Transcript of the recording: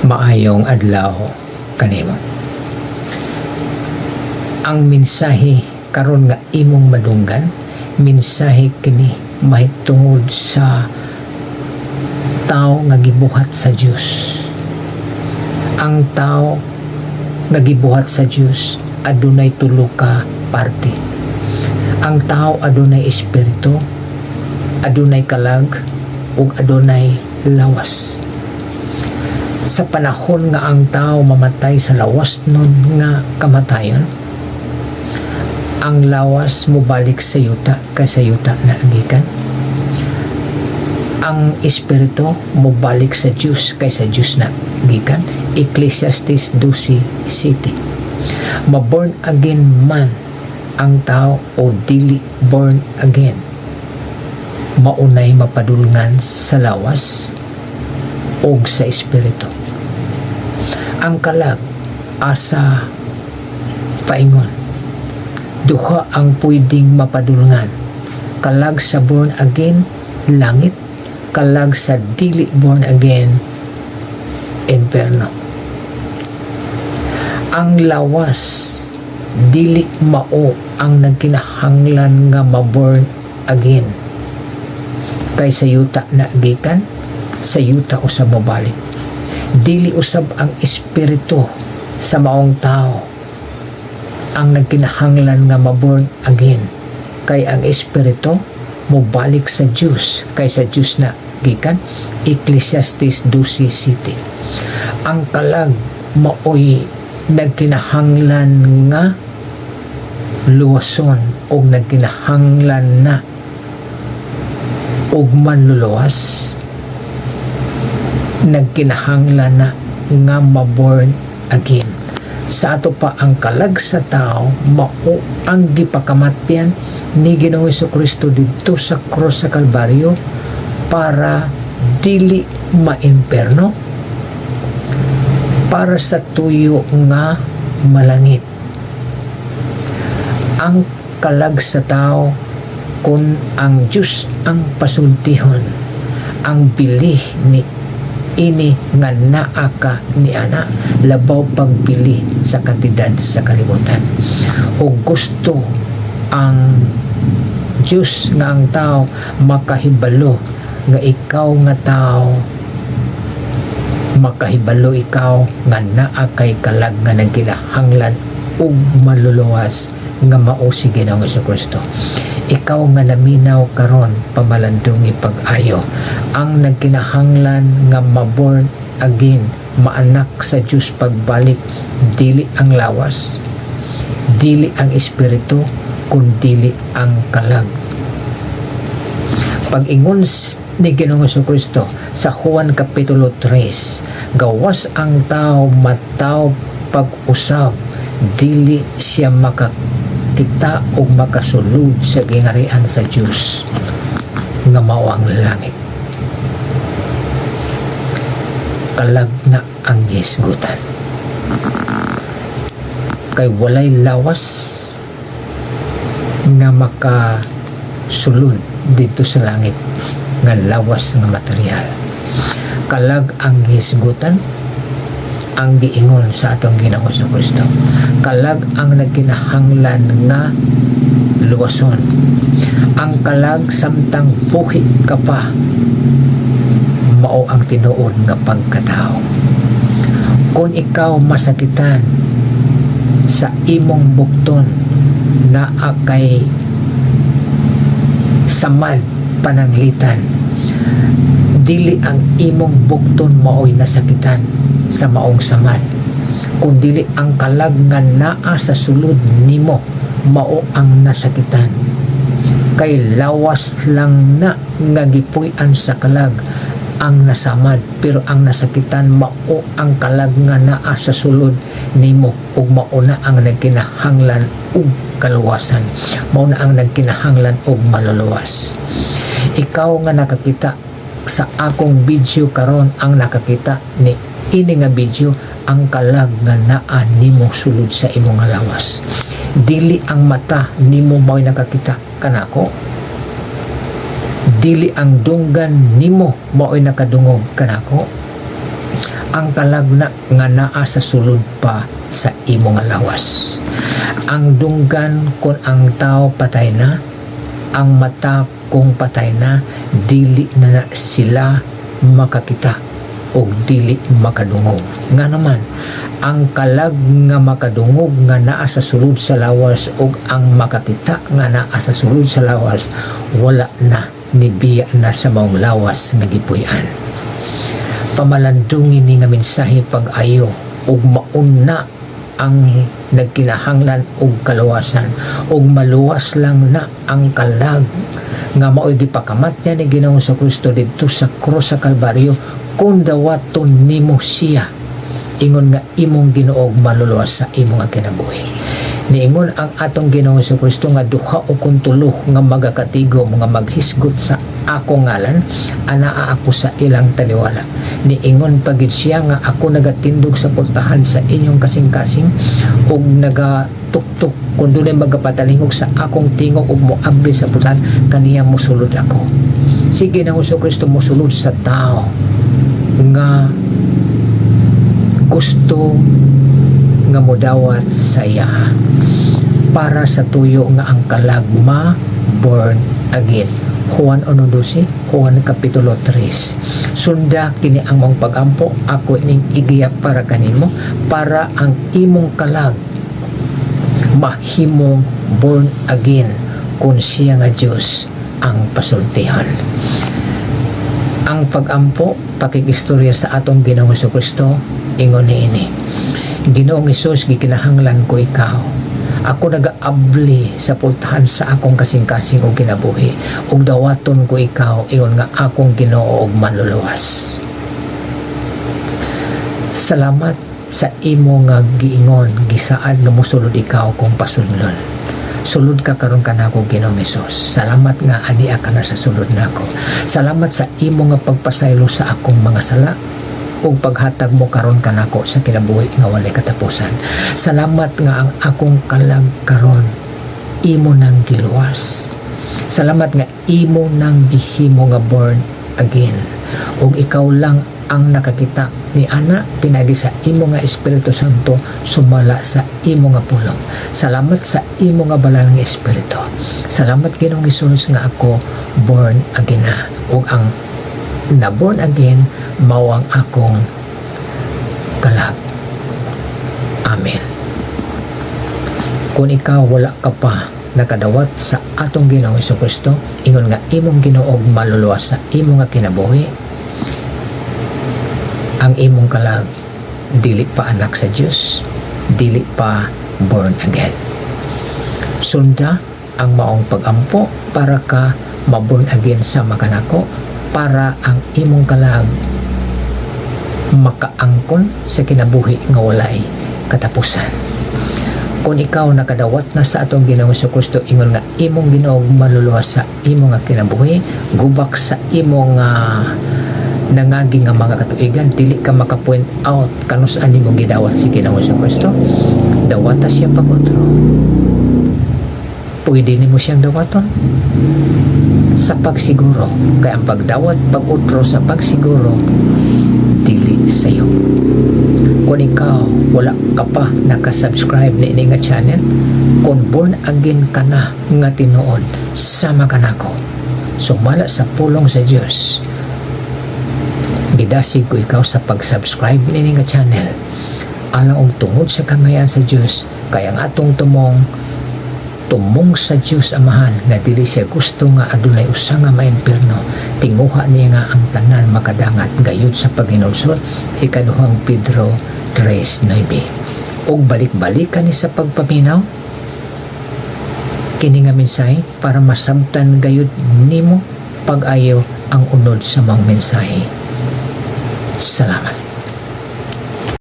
Maayong adlaw kanimo. Ang mensahe karon nga imong madunggan, mensahe kini mahitungod sa tao nga gibuhat sa Dios. Ang tao nga gibuhat sa Dios adunay tulo ka parte. Ang tao adunay espiritu, adunay kalag, ug adunay lawas. Sa panahon nga ang tao mamatay sa lawas nun nga kamatayon, ang lawas mobalik sa yuta kaysa yuta na agikan. Ang espiritu mobalik sa Diyos kaysa Diyos na agikan. Ecclesiastes 12:7. Ma-born again man ang tao o dili born again, maunay mapadulngan sa lawas o sa espiritu. Ang kalag asa paingon, duha ang pwedeng mapadulngan: kalag sa born again langit, kalag sa dili born again inferno. Ang lawas dili mao ang nagkinahanglan nga ma-born again kaysa yuta na agikan sa yuta o sa mobalik. Dili usab ang espiritu sa maong tao ang nagkinahanglan nga ma-born again, kay ang espiritu mobalik sa Diyos kaysa Diyos na gikan. Ecclesiastes 12:7. Ang kalag maoy nagkinahanglan nga luwason o nagkinahanglan na og manluluwas, nagkinahanglan na nga ma-born again. Sa ato pa ang kalag sa tao mao ang gipakamatyan ni Ginoong Jesucristo didto sa krus sa Kalbaryo para dili maimperno, para sa tuyo nga malangit. Ang kalag sa tao kung ang Diyos ang pasultihon, ang bilih ni ini nga naa ka ni ana, labaw pagbili sa kantidad sa kalibutan. O gusto ang Diyos nga ang tao makahibalo nga ikaw nga tao, makahibalo ikaw nga naa kay kalag nga nagkinahanglan ug maluluwas nga mao si Ginoong Jesucristo. Ikaw nga naminaw karon pamalandong ipag-ayo, ang nagkinahanglan nga ma-born again, maanak sa Diyos pagbalik, dili ang lawas, dili ang espiritu, kundi ang kalag. Pag-ingon ni Ginoong Jesucristo sa Juan Kapitulo 3, gawas ang tao mataw pag-usab, dili siya makakita o makasulod sa gingarian sa Diyos nga mao ang langit. Kalag na ang gisgutan, kay walay lawas nga makasulod dito sa langit nga lawas nga material. Kalag ang gisgutan ang giingon sa atong Ginoong Jesucristo. Kalag ang nagkinahanglan nga luwason. Ang kalag samtang buhi ka pa, mao ang tinuod nga pagkatao. Kung ikaw masakitan sa imong bukton na kay samad pananglitan, dili ang imong bukton maoy nasakitan sa maong samad, kundili ang kalag nga naa sa sulod nimo mao ang nasakitan. Kay lawas lang na nga gipuy-an sa kalag ang nasamad, pero ang nasakitan mao ang kalag nga naa sa sulod nimo, ug mao na ang nagkinahanglan og kaluwasan, mao na ang nagkinahanglan og maluluwas. Ikaw nga nakakita sa akong video karon, ang nakakita ni ini nga video, ang kalag nga naa nimo sulod sa imong lawas. Dili ang mata nimo mao'y nakakita kanako, dili ang dunggan nimo mao'y nakadungog kanako. ang kalagna nga naa sa sulod pa sa imo nga lawas. Ang dunggan kung ang tao patay na, ang mata kung patay na, dili na sila makakita o dili makadungog. Nga naman, ang kalag nga makadungog nga naa sa sulod sa lawas o ang makakita nga naa sa sulod sa lawas, wala na, nibiya na sa maong lawas nga gipuy-an. Pamalandungin ni nga mensahe pag-ayo ug mauna ang nagkinahanglan og kalawasan ug maluwas lang na ang kalag nga mao'y gipakamat niya ni Ginoong sa Kristo didto sa krus sa Kalbaryo kung dawaton nimo siya ingon nga imong Ginoo maluluwas sa imong nga kinabuhi. Niingon ang atong Ginoong sa Kristo nga duha o kun tulo nga magakatigom nga maghisgot sa ako ngalan, anaa ako sa ilang taliwala. Niingon pagid siya nga ako nagatindog sa pultahan sa inyong kasing-kasing ug nagatuktok kung dunay magapatalingog sa akong tingog ug moabli sa pultahan, kaniya mosulod ako. Sige na Hesus Kristo mosulod sa tao nga gusto nga modawat sa iya para sa tuyo nga ang kalagma born again. Juan 1:12, Juan kapitulo 3. Sunda kini ang mong pagampo, ako ining igiya para kanimo, para ang imong kalag mahimong born again kung siya nga Diyos ang pasultihan. Ang pagampo, pakikistorya sa atong Ginoong Jesucristo, ingon niini. Ginoong Hesus, gikinahanglan ko ikaw. Ako nagaabli sa pultahan sa akong kasing-kasing og kinabuhi ug dawaton ko ikaw ingon nga akong Ginoo og maluluwas. Salamat sa imo nga giingon gisaad nga mosulod ikaw kung pasulod. Sulod ka karon kanako Ginoong Hesus. Salamat nga ania ka na sa sulod nako. Salamat sa imo nga pagpasaylo sa akong mga sala ug paghatag mo karon kanako sa kinabuhi nga walay katapusan. Salamat nga ang akong kalag karon imo nang giluwas. Salamat nga imo nang gihimo nga born again. Ug ikaw lang ang nakakita ni ana pinagi sa imo nga Espiritu Santo sumala sa imo nga pulong. Salamat sa imo nga banal nga Espiritu. Salamat Ginoong Hesus nga ako born again na. Ug ang na born again mawang akong kalag. Amen. Kung ikaw wala ka pa nakadawat sa atong Ginoong Jesucristo, ingon nga imong Ginoo maluluwas sa imong nga kinabuhi, ang imong kalag dili pa anak sa Dios, dili pa born again. Sunda ang maong pagampo para ka ma-born again sa makanako, para ang imong kalag makaangkon sa kinabuhi nga walay katapusan. Kung ikaw nakadawat na sa atong Ginoong Jesucristo, ingon nga imong Ginoo maluluwas sa imong nga kinabuhi, gubak sa imong nangagi nga mga katuigan, dili ka maka-point out kanus-an nimo gidawat si Ginoong Jesucristo. Dawata siya pag-otro. Pwede nimo siyang dawaton sa pagsiguro, kaya ang pagdawat pag-utro sa pagsiguro dili sayo. Kung ikaw wala ka pa nakasubscribe na ini nga channel, kung born again ka na nga tinuod, sama ka nako sumala sa pulong sa Dios. Gidasig ko ikaw sa pag-subscribe na ini nga channel alang og tungod sa kamayan sa Dios, kaya ang atong tumong sa Diyos Amahan nga dili siya gusto nga adunay usa nga maimpierno, tinguha niya nga ang tanan makadangat gayud sa paginulsot. Ikaduhang Pedro 3:9. Og balik-balikan ni sa pagpaminaw kini nga mensahe para masabtan gayud nimo pag-ayo ang unod sa mga mensahe. Salamat.